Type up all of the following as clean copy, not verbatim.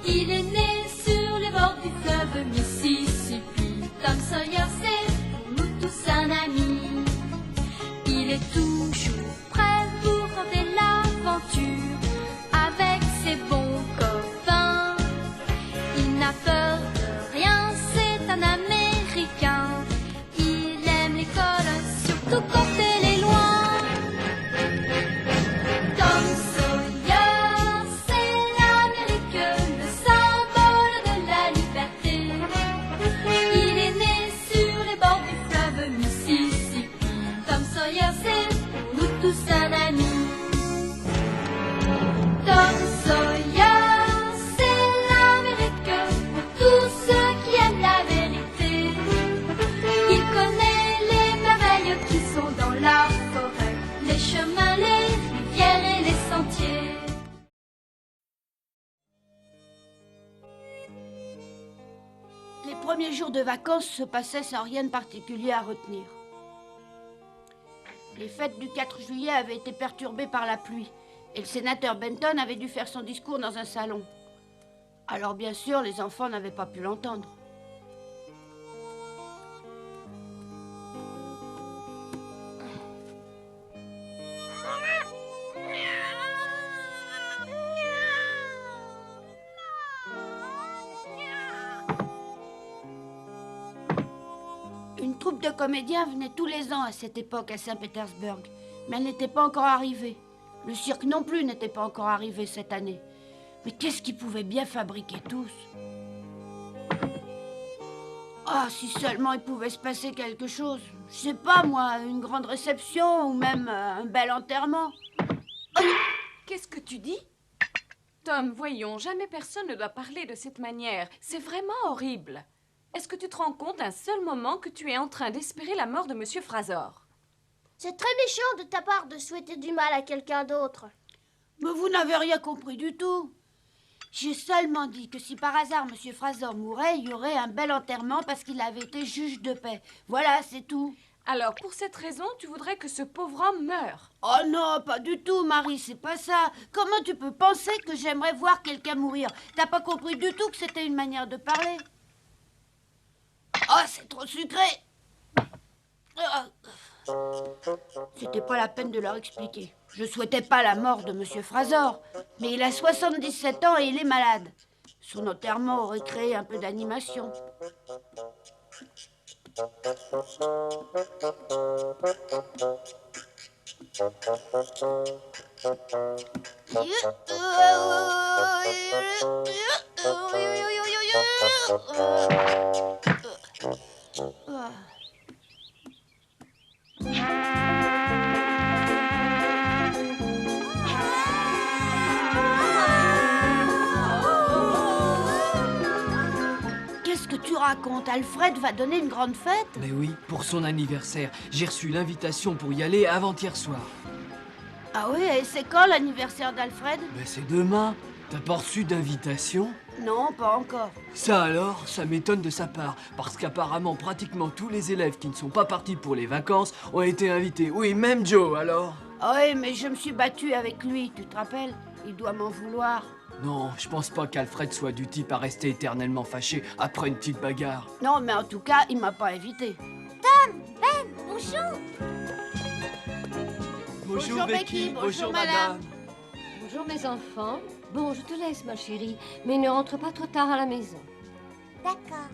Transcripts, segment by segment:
Il est né sur les bords du fleuve Mississippi. Tom Sawyer, c'est pour nous tous un ami. Il est toujours prêt pour tenter l'aventure avec ses bons copains. Il n'a peur de rien, c'est un Américain. Il aime l'école, surtout quand elle est loin. Tom Sawyer, c'est l'Amérique, le symbole de la liberté. Il est né sur les bords du fleuve Mississippi. Tom Sawyer, c'est pour nous tous un ami. Tom Sawyer, c'est l'Amérique pour tous ceux qui aiment la vérité. Il connaît les merveilles qui sont dans la forêt, les chemins, les rivières et les sentiers. Les premiers jours de vacances se passaient sans rien de particulier à retenir. Les fêtes du 4 juillet avaient été perturbées par la pluie et le sénateur Benton avait dû faire son discours dans un salon. Alors bien sûr, les enfants n'avaient pas pu l'entendre. Une troupe de comédiens venait tous les ans à cette époque à Saint-Pétersbourg, mais elle n'était pas encore arrivée. Le cirque non plus n'était pas encore arrivé cette année. Mais qu'est-ce qu'ils pouvaient bien fabriquer tous? Ah, si seulement il pouvait se passer quelque chose. Je sais pas, moi, une grande réception ou même un bel enterrement. Qu'est-ce que tu dis? Tom, voyons, jamais personne ne doit parler de cette manière. C'est vraiment horrible. Est-ce que tu te rends compte un seul moment que tu es en train d'espérer la mort de Monsieur Fraser? C'est très méchant de ta part de souhaiter du mal à quelqu'un d'autre. Mais vous n'avez rien compris du tout. J'ai seulement dit que si par hasard Monsieur Fraser mourait, il y aurait un bel enterrement parce qu'il avait été juge de paix. Voilà, c'est tout. Alors, pour cette raison, tu voudrais que ce pauvre homme meure? Oh non, pas du tout, Marie, c'est pas ça. Comment tu peux penser que j'aimerais voir quelqu'un mourir? T'as pas compris du tout que c'était une manière de parler? Oh, c'est trop sucré. C'était pas la peine de leur expliquer. Je souhaitais pas la mort de Monsieur Fraser, mais il a 77 ans et il est malade. Son enterrement aurait créé un peu d'animation. Qu'est-ce que tu racontes? Alfred va donner une grande fête? Mais oui, pour son anniversaire. J'ai reçu l'invitation pour y aller avant-hier soir. Ah oui, et c'est quand l'anniversaire d'Alfred? Mais c'est demain. T'as pas reçu d'invitation? Non, pas encore. Ça alors, ça m'étonne de sa part, parce qu'apparemment pratiquement tous les élèves qui ne sont pas partis pour les vacances ont été invités. Oui, même Joe alors. Ah oui, mais je me suis battue avec lui, tu te rappelles? Il doit m'en vouloir. Non, je pense pas qu'Alfred soit du type à rester éternellement fâché après une petite bagarre. Non, mais en tout cas, il m'a pas invité. Bonjour. Bonjour, Becky. Bonjour, madame. Bonjour mes enfants. Bon, je te laisse ma chérie, mais ne rentre pas trop tard à la maison. D'accord.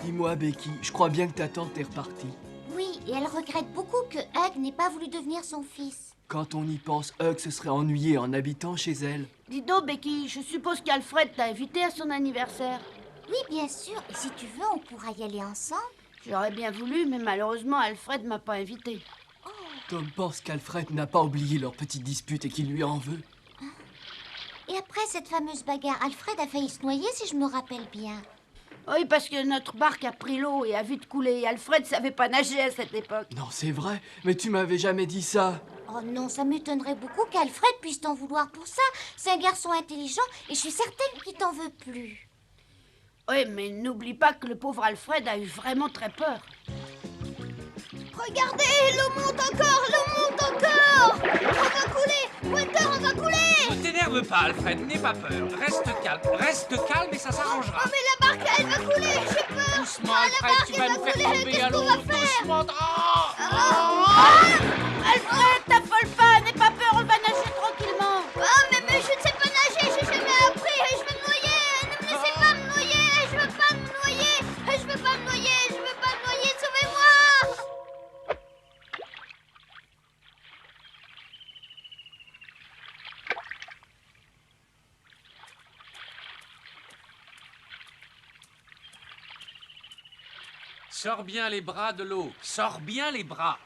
Dis-moi, Becky, je crois bien que ta tante est repartie. Oui, et elle regrette beaucoup que Hug n'ait pas voulu devenir son fils. Quand on y pense, Hug se serait ennuyé en habitant chez elle. Dis donc, Becky, je suppose qu'Alfred t'a invité à son anniversaire. Oui, bien sûr. Et si tu veux, on pourra y aller ensemble. J'aurais bien voulu, mais malheureusement, Alfred m'a pas invité. Tom pense qu'Alfred n'a pas oublié leur petite dispute et qu'il lui en veut. Et après cette fameuse bagarre, Alfred a failli se noyer, si je me rappelle bien. Oui, parce que notre barque a pris l'eau et a vite coulé. Et Alfred savait pas nager à cette époque. Non, c'est vrai, mais tu m'avais jamais dit ça. Oh non, ça m'étonnerait beaucoup qu'Alfred puisse t'en vouloir pour ça. C'est un garçon intelligent et je suis certaine qu'il t'en veut plus. Oui, mais n'oublie pas que le pauvre Alfred a eu vraiment très peur. Regardez, l'eau monte encore, l'eau monte encore. On va couler, Walter, on va couler. Tu t'énerves, veux pas, Alfred, n'aie pas peur. Reste calme et ça s'arrangera. Oh, mais la barque, elle va couler, j'ai peur. Doucement, la Alfred, barque, tu elle vas va nous faire couler, tomber qu'est-ce à qu'on l'eau. va faire? Doucement. Alfred, t'affole pas, n'aie pas peur, on va nager tranquillement. Oh, mais je ne sais pas nager, j'ai jamais appris, je vais me noyer. Ne me laissez pas me noyer, je veux pas me noyer. Je veux pas me noyer, je veux pas me noyer, sauvez-moi. Sors bien les bras de l'eau. Sors bien les bras.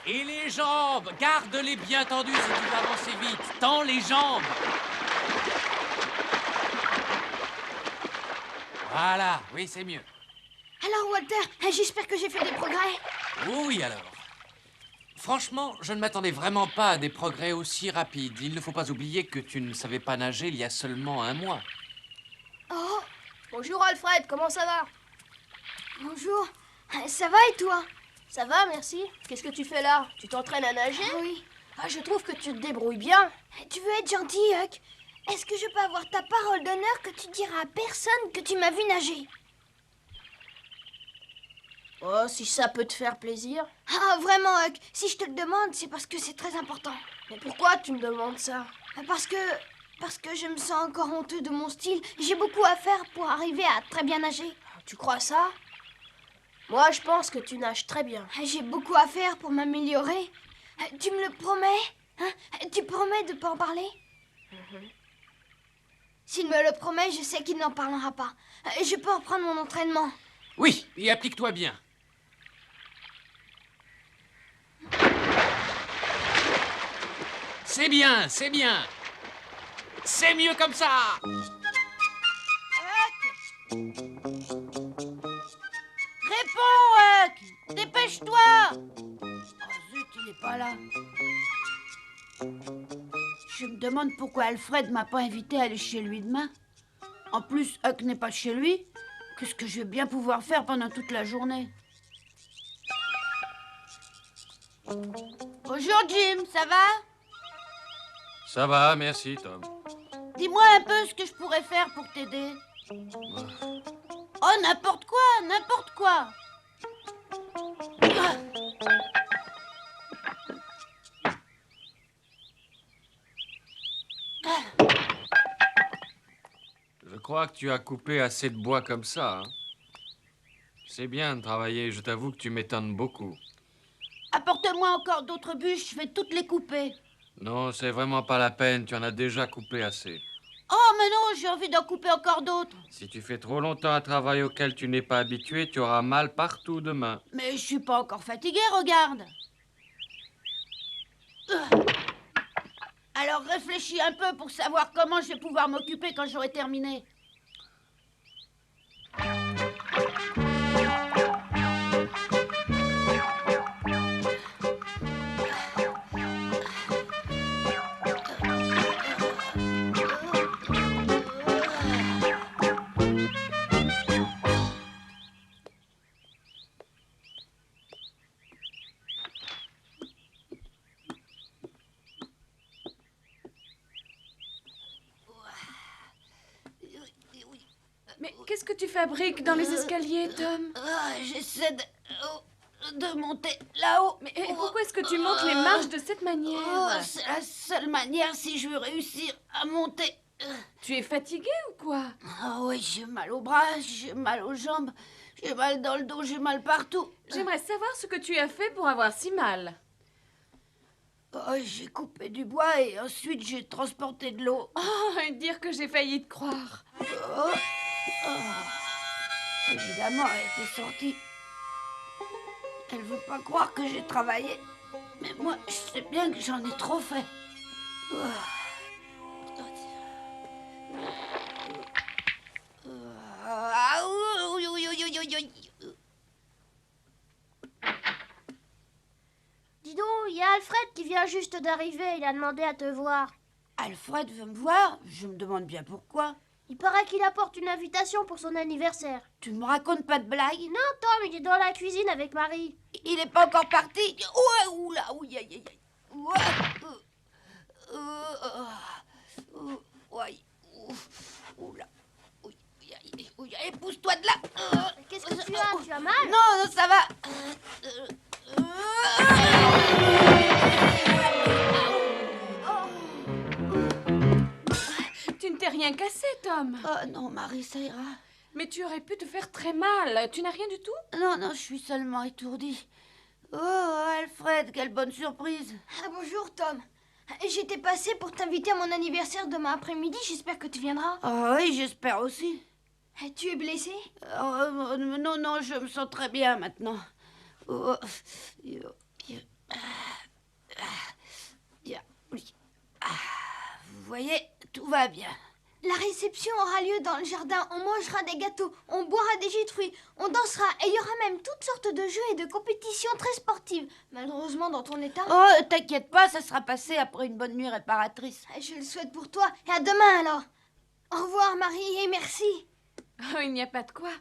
Et les jambes, garde-les bien tendues si tu veux avancer vite. Tends les jambes. Voilà, oui, c'est mieux. Alors, Walter, j'espère que j'ai fait des progrès. Oui, alors. Franchement, je ne m'attendais vraiment pas à des progrès aussi rapides. Il ne faut pas oublier que tu ne savais pas nager il y a seulement un mois. Oh, bonjour Alfred, comment ça va? Bonjour, ça va et toi? Ça va, merci. Qu'est-ce que tu fais là? Tu t'entraînes à nager? Oui. Ah, je trouve que tu te débrouilles bien. Tu veux être gentil, Huck? Est-ce que je peux avoir ta parole d'honneur que tu diras à personne que tu m'as vu nager? Oh, si ça peut te faire plaisir. Ah, vraiment, Huck, si je te le demande, c'est parce que c'est très important. Mais pourquoi tu me demandes ça? Parce que je me sens encore honteux de mon style. J'ai beaucoup à faire pour arriver à très bien nager. Tu crois ça? Moi, je pense que tu nages très bien. J'ai beaucoup à faire pour m'améliorer. Tu me le promets? Hein? Tu promets de pas en parler? S'il me le promet, je sais qu'il n'en parlera pas. Je peux reprendre mon entraînement. Oui, et applique-toi bien. C'est bien, c'est bien. C'est mieux comme ça. Réponds, Huck! Dépêche-toi! Oh zut, il est pas là. Je me demande pourquoi Alfred m'a pas invité à aller chez lui demain. En plus, Huck n'est pas chez lui. Qu'est-ce que je vais bien pouvoir faire pendant toute la journée? Bonjour Jim, ça va? Ça va, merci, Tom. Dis-moi un peu ce que je pourrais faire pour t'aider. Oh, n'importe quoi, n'importe quoi. Ah. Je crois que tu as coupé assez de bois comme ça. Hein. C'est bien de travailler, je t'avoue que tu m'étonnes beaucoup. Apporte-moi encore d'autres bûches, je vais toutes les couper. Non, c'est vraiment pas la peine, tu en as déjà coupé assez. Oh, mais non, j'ai envie d'en couper encore d'autres. Si tu fais trop longtemps un travail auquel tu n'es pas habitué, tu auras mal partout demain. Mais je suis pas encore fatiguée, regarde. Alors réfléchis un peu pour savoir comment je vais pouvoir m'occuper quand j'aurai terminé. Mais qu'est-ce que tu fabriques dans les escaliers, Tom? J'essaie de monter là-haut. Mais pourquoi est-ce que tu montes les marches de cette manière? C'est la seule manière si je veux réussir à monter. Tu es fatigué ou quoi? Ah oui, j'ai mal aux bras, j'ai mal aux jambes, j'ai mal dans le dos, j'ai mal partout. J'aimerais savoir ce que tu as fait pour avoir si mal. Oh, j'ai coupé du bois et ensuite j'ai transporté de l'eau. Oh, dire que j'ai failli te croire. Évidemment, elle était sortie. Elle veut pas croire que j'ai travaillé. Mais moi, je sais bien que j'en ai trop fait. Dis donc, il y a Alfred qui vient juste d'arriver. Il a demandé à te voir. Alfred veut me voir? Je me demande bien pourquoi. Il paraît qu'il apporte une invitation pour son anniversaire. Tu me racontes pas de blague? Non, Tom, il est dans la cuisine avec Marie. Il est pas encore parti? Ouais, oula, ouïe, aïe, aïe, aïe. Ouais, ouais, oula, ouïe, aïe, ouïe, aïe, pousse-toi de là. Qu'est-ce que tu as? Tu as mal? Non, ça va. Tu ne t'es rien cassé, Tom. Oh non, Marie, ça ira. Mais tu aurais pu te faire très mal. Tu n'as rien du tout? Non, non, je suis seulement étourdie. Oh, Alfred, quelle bonne surprise. Ah, bonjour, Tom. J'étais passée pour t'inviter à mon anniversaire demain après-midi. J'espère que tu viendras. Ah oui, j'espère aussi. Tu es blessé? Oh, non, non, je me sens très bien maintenant. Oh, vous voyez, tout va bien. La réception aura lieu dans le jardin. On mangera des gâteaux, on boira des jus de fruits, on dansera et il y aura même toutes sortes de jeux et de compétitions très sportives. Malheureusement, dans ton état... Oh, t'inquiète pas, ça sera passé après une bonne nuit réparatrice. Je le souhaite pour toi et à demain alors. Au revoir, Marie, et merci. Oh, il n'y a pas de quoi.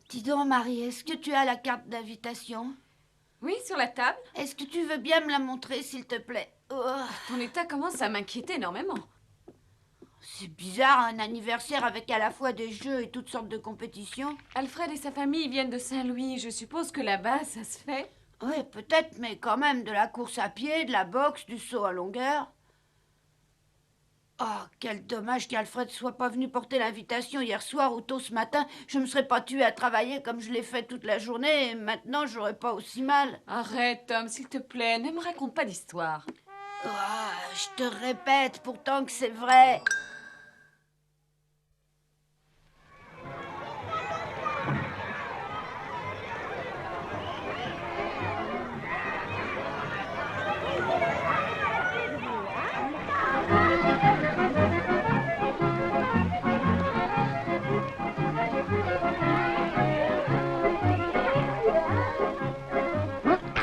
Dis donc, Marie, est-ce que tu as la carte d'invitation? Oui, sur la table. Est-ce que tu veux bien me la montrer, s'il te plaît? Oh. Ton état commence à m'inquiéter énormément. C'est bizarre, un anniversaire avec à la fois des jeux et toutes sortes de compétitions. Alfred et sa famille viennent de Saint-Louis. Je suppose que là-bas, ça se fait. Oui, peut-être, mais quand même, de la course à pied, de la boxe, du saut à longueur. Oh, quel dommage qu'Alfred soit pas venu porter l'invitation hier soir ou tôt ce matin. Je me serais pas tuée à travailler comme je l'ai fait toute la journée et maintenant j'aurais pas aussi mal. Arrête, Tom, s'il te plaît. Ne me raconte pas d'histoire. Oh, je te répète pourtant que c'est vrai.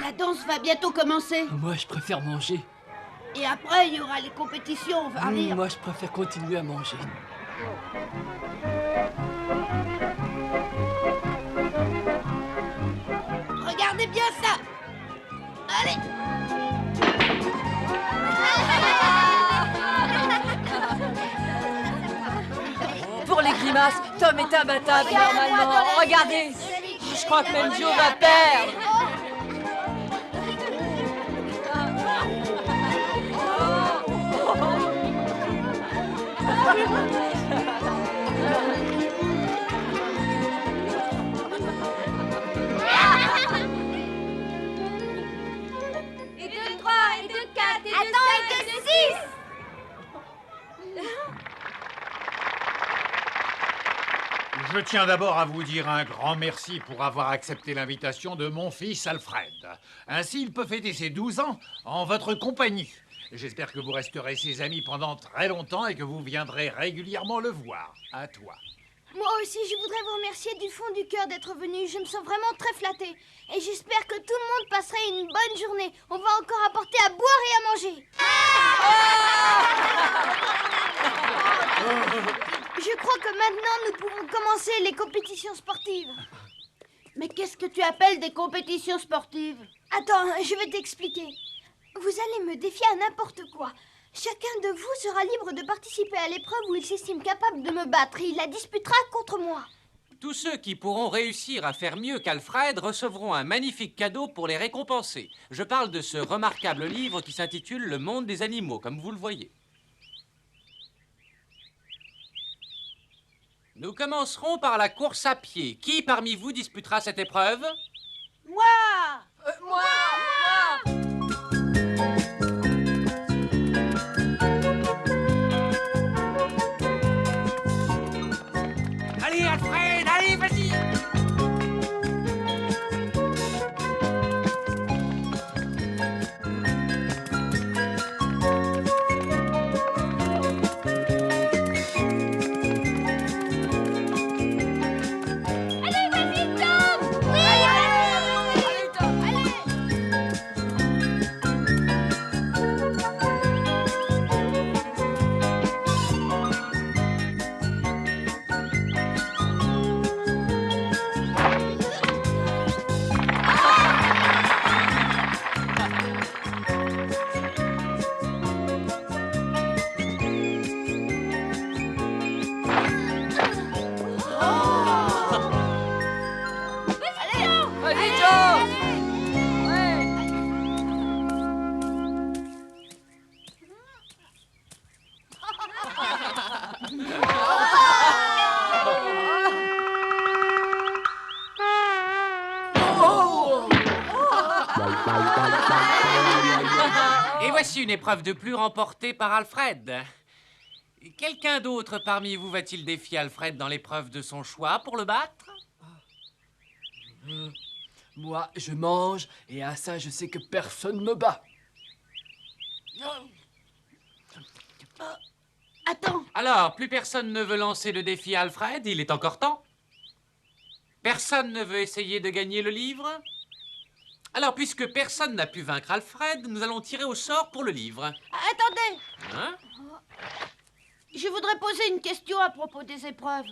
La danse va bientôt commencer. Moi, je préfère manger. Et après, il y aura les compétitions, on va rire. Moi, je préfère continuer à manger. Regardez bien ça. Allez. Pour les grimaces, Tom est imbattable normalement. Regardez. Je crois que même Joe va perdre. Et 2, 3, et 2, 4, et 2, 5, et 2, 6. Je tiens d'abord à vous dire un grand merci pour avoir accepté l'invitation de mon fils Alfred. Ainsi, il peut fêter ses 12 ans en votre compagnie. J'espère que vous resterez ses amis pendant très longtemps et que vous viendrez régulièrement le voir. À toi. Moi aussi, je voudrais vous remercier du fond du cœur d'être venu. Je me sens vraiment très flattée. Et j'espère que tout le monde passerait une bonne journée. On va encore apporter à boire et à manger. Je crois que maintenant, nous pouvons commencer les compétitions sportives. Mais qu'est-ce que tu appelles des compétitions sportives? Attends, je vais t'expliquer. Vous allez me défier à n'importe quoi. Chacun de vous sera libre de participer à l'épreuve où il s'estime capable de me battre et il la disputera contre moi. Tous ceux qui pourront réussir à faire mieux qu'Alfred recevront un magnifique cadeau pour les récompenser. Je parle de ce remarquable livre qui s'intitule Le monde des animaux, comme vous le voyez. Nous commencerons par la course à pied. Qui parmi vous disputera cette épreuve? Moi! Allez, Alfred, allez, vas-y! Allez, vas-y, Tom. Oui, allez, Tom, allez. Voici une épreuve de plus remportée par Alfred. Quelqu'un d'autre parmi vous va-t-il défier Alfred dans l'épreuve de son choix pour le battre? Moi, je mange, et à ça, je sais que personne me bat. Attends, Alors, plus personne ne veut lancer le défi à Alfred, il est encore temps. Personne ne veut essayer de gagner le livre? Alors, puisque personne n'a pu vaincre Alfred, nous allons tirer au sort pour le livre. attendez. Hein? Je voudrais poser une question à propos des épreuves.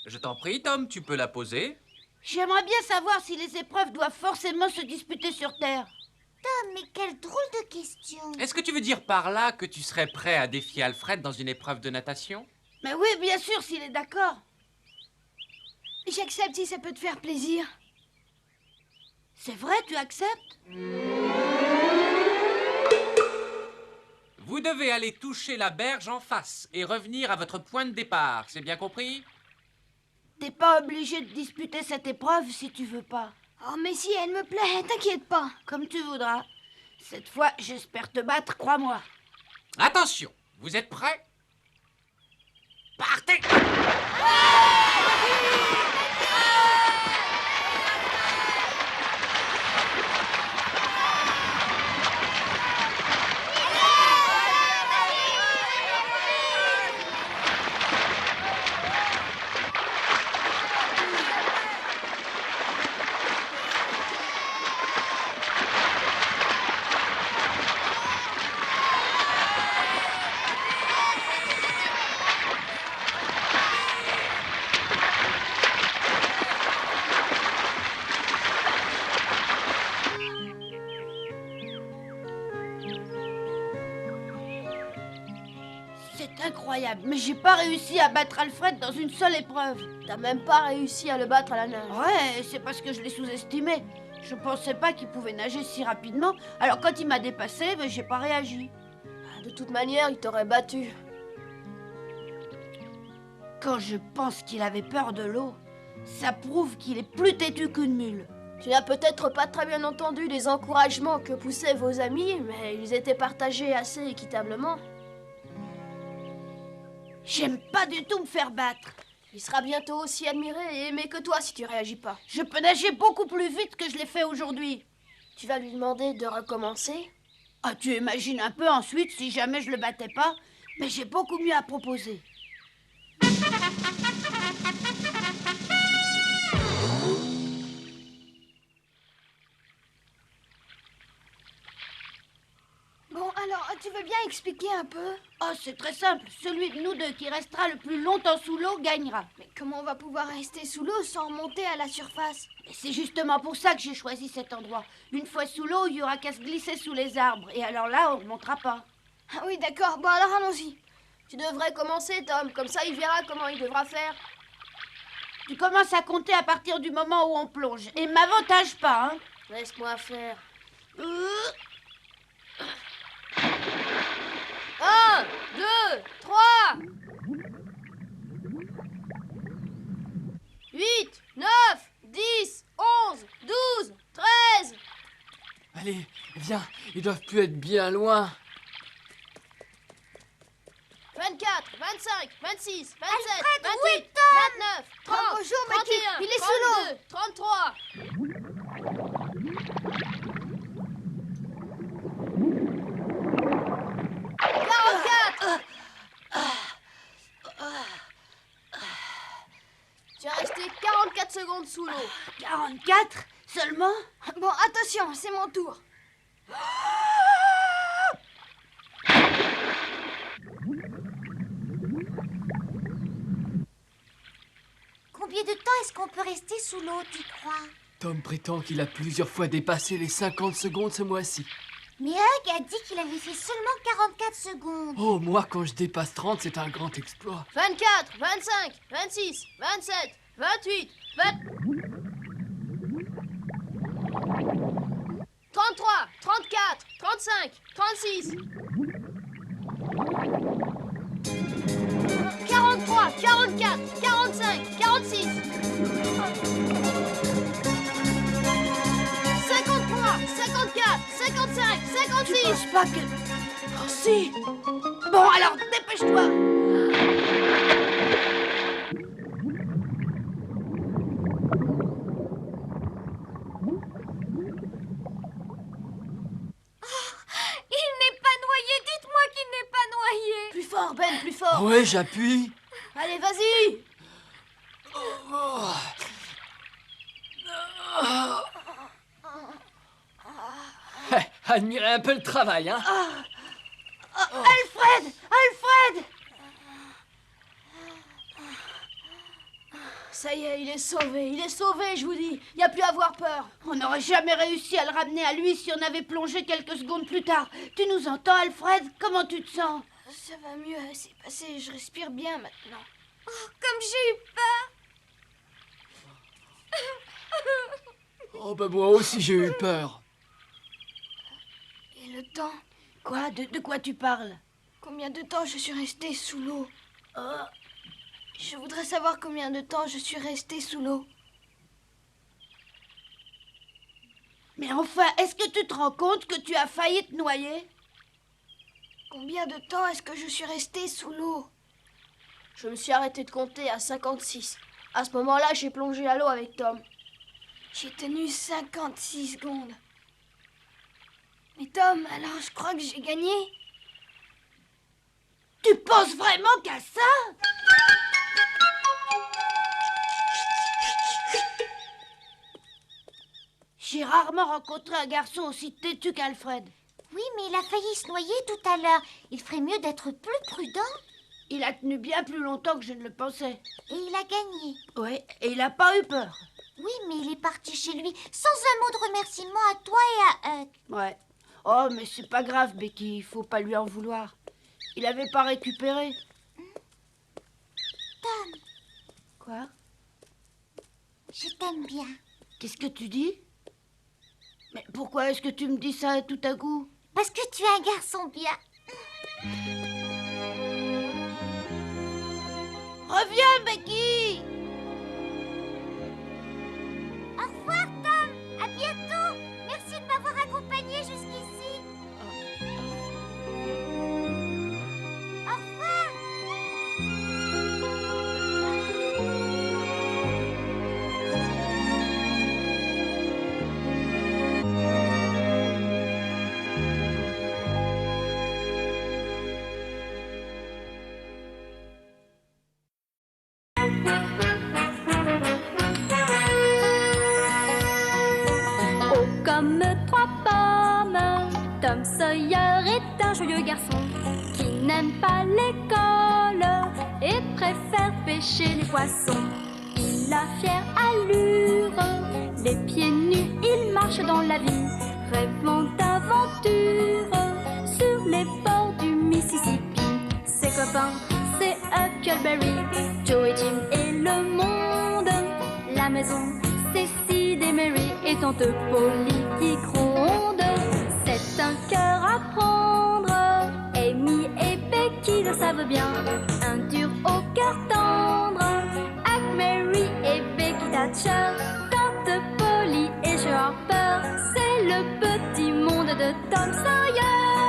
Je t'en prie, Tom, tu peux la poser. J'aimerais bien savoir si les épreuves doivent forcément se disputer sur Terre. Tom, mais quelle drôle de question. Est-ce que tu veux dire par là que tu serais prêt à défier Alfred dans une épreuve de natation? Mais oui, bien sûr, s'il est d'accord. J'accepte si ça peut te faire plaisir. C'est vrai, tu acceptes? Vous devez aller toucher la berge en face et revenir à votre point de départ, c'est bien compris? T'es pas obligé de disputer cette épreuve si tu veux pas. Oh, mais si elle me plaît, t'inquiète pas. Comme tu voudras. Cette fois, j'espère te battre, crois-moi. Attention, vous êtes prêts? Partez! C'est incroyable, mais j'ai pas réussi à battre Alfred dans une seule épreuve. T'as même pas réussi à le battre à la nage. Ouais, c'est parce que je l'ai sous-estimé. Je pensais pas qu'il pouvait nager si rapidement. Alors quand il m'a dépassé, ben, j'ai pas réagi. De toute manière, il t'aurait battu. Quand je pense qu'il avait peur de l'eau, ça prouve qu'il est plus têtu qu'une mule. Tu n'as peut-être pas très bien entendu les encouragements que poussaient vos amis, mais ils étaient partagés assez équitablement. J'aime pas du tout me faire battre. Il sera bientôt aussi admiré et aimé que toi si tu réagis pas. Je peux nager beaucoup plus vite que je l'ai fait aujourd'hui. Tu vas lui demander de recommencer? Ah, tu imagines un peu ensuite si jamais je le battais pas, mais j'ai beaucoup mieux à proposer. Bon, alors, tu veux bien expliquer un peu? Oh, c'est très simple. Celui de nous deux qui restera le plus longtemps sous l'eau gagnera. Mais comment on va pouvoir rester sous l'eau sans remonter à la surface? Et c'est justement pour ça que j'ai choisi cet endroit. Une fois sous l'eau, il y aura qu'à se glisser sous les arbres. Et alors là, on ne remontera pas. Ah oui, d'accord. Bon, alors allons-y. Tu devrais commencer, Tom. Comme ça, il verra comment il devra faire. Tu commences à compter à partir du moment où on plonge. Et m'avantage pas, hein. Laisse-moi faire. 1, 2, 3 8, 9, 10, 11, 12, 13 Allez, viens, ils doivent plus être bien loin. 24, 25, 26, 27, Alfred, 28, oui, Tom 29, 30, Oh, bonjour, Mickey. 31, Il est sous 32, 33 44 Tu es resté 44 secondes sous l'eau. 44 seulement? Bon, attention, c'est mon tour. Combien de temps est-ce qu'on peut rester sous l'eau, tu crois? Tom prétend qu'il a plusieurs fois dépassé les 50 secondes ce mois-ci. Mais Hug a dit qu'il avait fait seulement 44 secondes. Oh, moi, quand je dépasse 30, c'est un grand exploit. 24, 25, 26, 27, 28, 20... 33, 34, 35, 36... 43, 44, 45, 46... 53, 54, 55, 56... Tu penses pas que... Si. Bon, alors, dépêche-toi. Il n'est pas noyé. Dites-moi qu'il n'est pas noyé. Plus fort, Ben, plus fort. Ouais, j'appuie. Allez, vas-y. Admirez un peu le travail, hein. Alfred! Alfred! Ça y est, il est sauvé, je vous dis. Il n'y a plus à avoir peur. On n'aurait jamais réussi à le ramener à lui si on avait plongé quelques secondes plus tard. Tu nous entends, Alfred? Comment tu te sens? Ça va mieux, c'est passé, je respire bien maintenant. Comme j'ai eu peur. Oh, bah moi aussi j'ai eu peur. Et le temps? Quoi? De quoi tu parles? Combien de temps je suis restée sous l'eau? Je voudrais savoir combien de temps je suis restée sous l'eau. Mais enfin, est-ce que tu te rends compte que tu as failli te noyer? Combien de temps est-ce que je suis restée sous l'eau? Je me suis arrêtée de compter à 56. À ce moment-là, j'ai plongé à l'eau avec Tom. J'ai tenu 56 secondes. Mais Tom, alors je crois que j'ai gagné. Tu penses vraiment qu'à ça? J'ai rarement rencontré un garçon aussi têtu qu'Alfred. Oui, mais il a failli se noyer tout à l'heure. Il ferait mieux d'être plus prudent. Il a tenu bien plus longtemps que je ne le pensais. Et il a gagné. Ouais, et il n'a pas eu peur. Oui, mais il est parti chez lui sans un mot de remerciement à toi et à Huck. Ouais. Oh, mais c'est pas grave, Becky, il faut pas lui en vouloir. Il avait pas récupéré. Tom, Quoi? je t'aime bien. Qu'est-ce que tu dis? Mais pourquoi est-ce que tu me dis ça tout à coup? Parce que tu es un garçon bien. Reviens, Becky! Au revoir, Tom. À bientôt. Merci de m'avoir accompagné jusqu'ici. Au revoir. Oh, comme trois pommes, Tom Sawyer est un joyeux garçon qui n'aime pas l'école et préfère pêcher les poissons. Il a fière allure, les pieds nus, il marche dans la vie, rêvant d'aventure sur les bords du Mississippi. Ses copains, c'est Huckleberry, Joe et Jim et le monde. La maison, c'est Sid et Mary et tante Polly qui gronde. C'est un cœur à prendre, Amy et Becky le savent bien. Un dur au cœur tendre, Huck, Mary et Becky Thatcher. Tante Polly et Joe Harper, c'est le petit monde de Tom Sawyer.